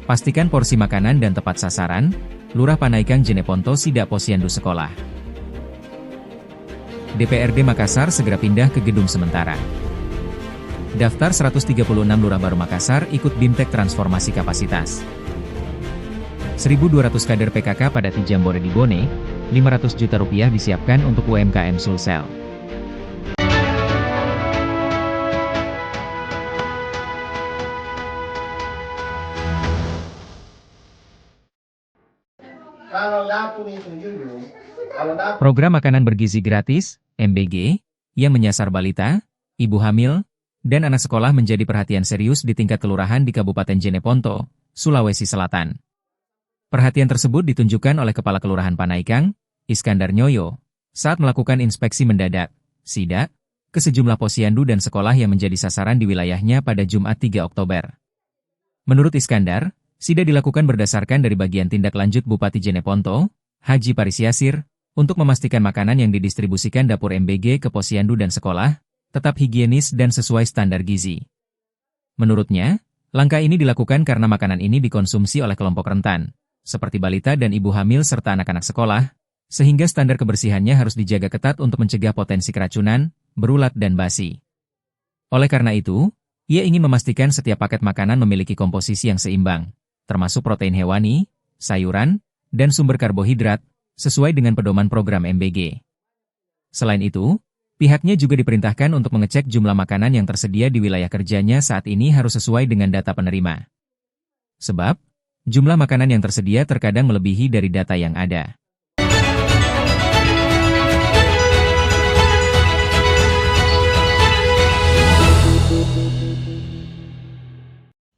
Pastikan porsi makanan dan tepat sasaran, Lurah Panaikang Jeneponto Sidak Posyandu Sekolah. DPRD Makassar segera pindah ke gedung sementara. Daftar 136 Lurah baru Makassar ikut BIMTEK transformasi kapasitas. 1.200 kader PKK pada Tijambore di Bone, 500 juta rupiah disiapkan untuk UMKM Sulsel. Program makanan bergizi gratis, MBG, yang menyasar balita, ibu hamil, dan anak sekolah menjadi perhatian serius di tingkat kelurahan di Kabupaten Jeneponto, Sulawesi Selatan. Perhatian tersebut ditunjukkan oleh Kepala Kelurahan Panaikang, Iskandar Nyoyo, saat melakukan inspeksi mendadak, sidak, ke sejumlah posyandu dan sekolah yang menjadi sasaran di wilayahnya pada Jumat 3 Oktober. Menurut Iskandar, sidak dilakukan berdasarkan dari bagian tindak lanjut Bupati Jeneponto, Haji Paris Yasir, untuk memastikan makanan yang didistribusikan dapur MBG ke posyandu dan sekolah, tetap higienis dan sesuai standar gizi. Menurutnya, langkah ini dilakukan karena makanan ini dikonsumsi oleh kelompok rentan, seperti balita dan ibu hamil serta anak-anak sekolah, sehingga standar kebersihannya harus dijaga ketat untuk mencegah potensi keracunan, berulat dan basi. Oleh karena itu, ia ingin memastikan setiap paket makanan memiliki komposisi yang seimbang, termasuk protein hewani, sayuran, dan sumber karbohidrat, sesuai dengan pedoman program MBG. Selain itu, pihaknya juga diperintahkan untuk mengecek jumlah makanan yang tersedia di wilayah kerjanya saat ini harus sesuai dengan data penerima. Sebab, jumlah makanan yang tersedia terkadang melebihi dari data yang ada.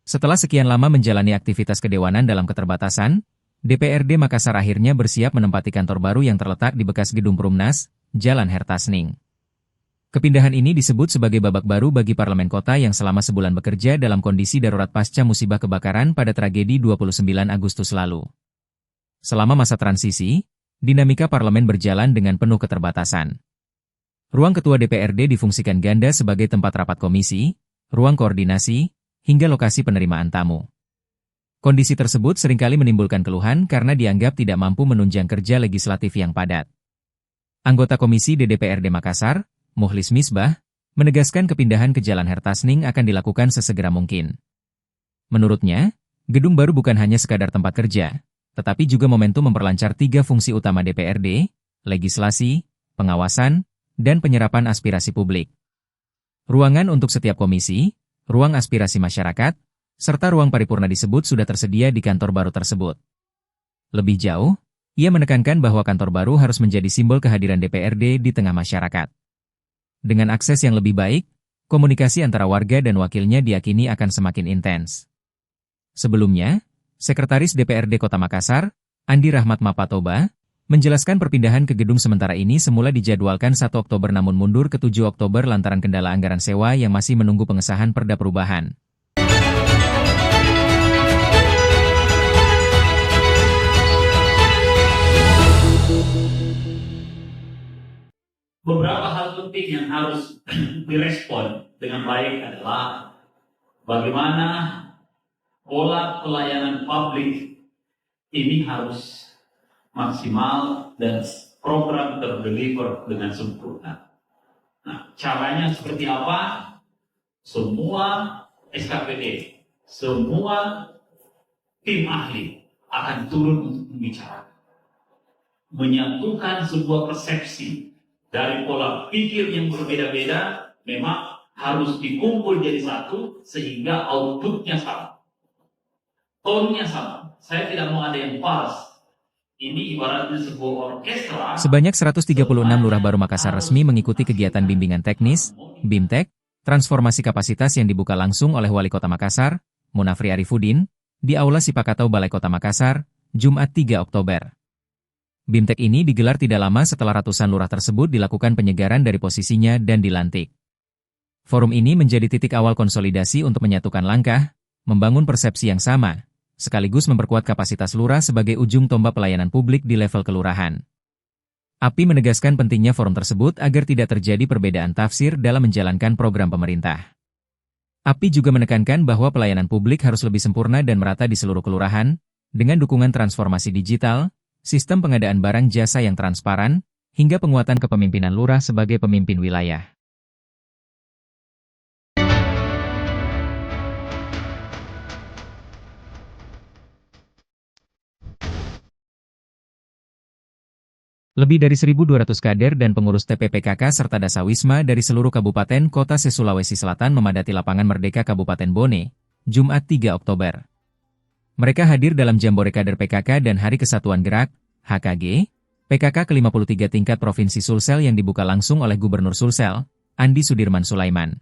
Setelah sekian lama menjalani aktivitas kedewanan dalam keterbatasan, DPRD Makassar akhirnya bersiap menempati kantor baru yang terletak di bekas gedung Perumnas, Jalan Hertasning. Kepindahan ini disebut sebagai babak baru bagi Parlemen Kota yang selama sebulan bekerja dalam kondisi darurat pasca musibah kebakaran pada tragedi 29 Agustus lalu. Selama masa transisi, dinamika Parlemen berjalan dengan penuh keterbatasan. Ruang Ketua DPRD difungsikan ganda sebagai tempat rapat komisi, ruang koordinasi, hingga lokasi penerimaan tamu. Kondisi tersebut seringkali menimbulkan keluhan karena dianggap tidak mampu menunjang kerja legislatif yang padat. Anggota Komisi DPRD Makassar, Muhlis Misbah, menegaskan kepindahan ke Jalan Hertasning akan dilakukan sesegera mungkin. Menurutnya, gedung baru bukan hanya sekadar tempat kerja, tetapi juga momentum memperlancar 3 fungsi utama DPRD, legislasi, pengawasan, dan penyerapan aspirasi publik. Ruangan untuk setiap komisi, ruang aspirasi masyarakat, serta ruang paripurna disebut sudah tersedia di kantor baru tersebut. Lebih jauh, ia menekankan bahwa kantor baru harus menjadi simbol kehadiran DPRD di tengah masyarakat. Dengan akses yang lebih baik, komunikasi antara warga dan wakilnya diyakini akan semakin intens. Sebelumnya, Sekretaris DPRD Kota Makassar, Andi Rahmat Mapatoba, menjelaskan perpindahan ke gedung sementara ini semula dijadwalkan 1 Oktober namun mundur ke 7 Oktober lantaran kendala anggaran sewa yang masih menunggu pengesahan Perda Perubahan. Beberapa hal penting yang harus direspon dengan baik adalah bagaimana pola pelayanan publik ini harus maksimal dan program terdeliver dengan sempurna. Nah, caranya seperti apa? Semua SKPD, semua tim ahli akan turun untuk membicarakan, menyatukan sebuah persepsi dari pola pikir yang berbeda-beda, memang harus dikumpul jadi satu sehingga outputnya sama, tone-nya sama. Saya tidak mau ada yang pas. Ini ibaratnya sebuah orkestra. Sebanyak 136 Lurah baru Makassar resmi mengikuti kegiatan bimbingan teknis, BIMTEK, transformasi kapasitas yang dibuka langsung oleh Wali Kota Makassar, Munafri Arifudin, di Aula Sipakatau Balai Kota Makassar, Jumat 3 Oktober. BIMTEK ini digelar tidak lama setelah ratusan lurah tersebut dilakukan penyegaran dari posisinya dan dilantik. Forum ini menjadi titik awal konsolidasi untuk menyatukan langkah, membangun persepsi yang sama, sekaligus memperkuat kapasitas lurah sebagai ujung tombak pelayanan publik di level kelurahan. API menegaskan pentingnya forum tersebut agar tidak terjadi perbedaan tafsir dalam menjalankan program pemerintah. API juga menekankan bahwa pelayanan publik harus lebih sempurna dan merata di seluruh kelurahan, dengan dukungan transformasi digital, sistem pengadaan barang jasa yang transparan, hingga penguatan kepemimpinan lurah sebagai pemimpin wilayah. Lebih dari 1.200 kader dan pengurus TPPKK serta Dasawisma dari seluruh kabupaten kota se-Sulawesi Selatan memadati lapangan Merdeka Kabupaten Bone, Jumat 3 Oktober. Mereka hadir dalam Jambore Kader PKK dan Hari Kesatuan Gerak, HKG, PKK ke-53 tingkat Provinsi Sulsel yang dibuka langsung oleh Gubernur Sulsel, Andi Sudirman Sulaiman.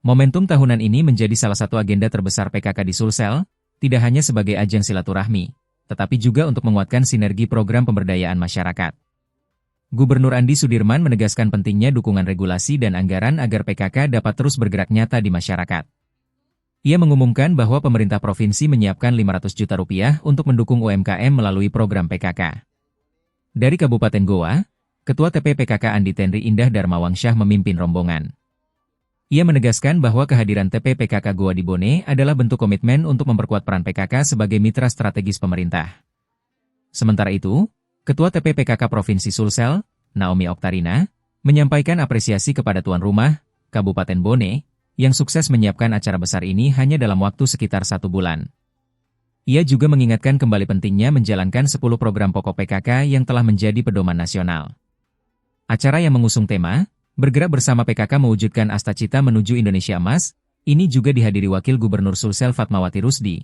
Momentum tahunan ini menjadi salah satu agenda terbesar PKK di Sulsel, tidak hanya sebagai ajang silaturahmi, tetapi juga untuk menguatkan sinergi program pemberdayaan masyarakat. Gubernur Andi Sudirman menegaskan pentingnya dukungan regulasi dan anggaran agar PKK dapat terus bergerak nyata di masyarakat. Ia mengumumkan bahwa pemerintah provinsi menyiapkan Rp500 juta untuk mendukung UMKM melalui program PKK. Dari Kabupaten Goa, Ketua TP PKK Andi Tenri Indah Darmawangsyah memimpin rombongan. Ia menegaskan bahwa kehadiran TP PKK Goa di Bone adalah bentuk komitmen untuk memperkuat peran PKK sebagai mitra strategis pemerintah. Sementara itu, Ketua TP PKK Provinsi Sulsel, Naomi Oktarina, menyampaikan apresiasi kepada tuan rumah, Kabupaten Bone, yang sukses menyiapkan acara besar ini hanya dalam waktu sekitar 1 bulan. Ia juga mengingatkan kembali pentingnya menjalankan 10 program pokok PKK yang telah menjadi pedoman nasional. Acara yang mengusung tema, Bergerak Bersama PKK Mewujudkan Asta Cita Menuju Indonesia Emas, ini juga dihadiri Wakil Gubernur Sulsel Fatmawati Rusdi,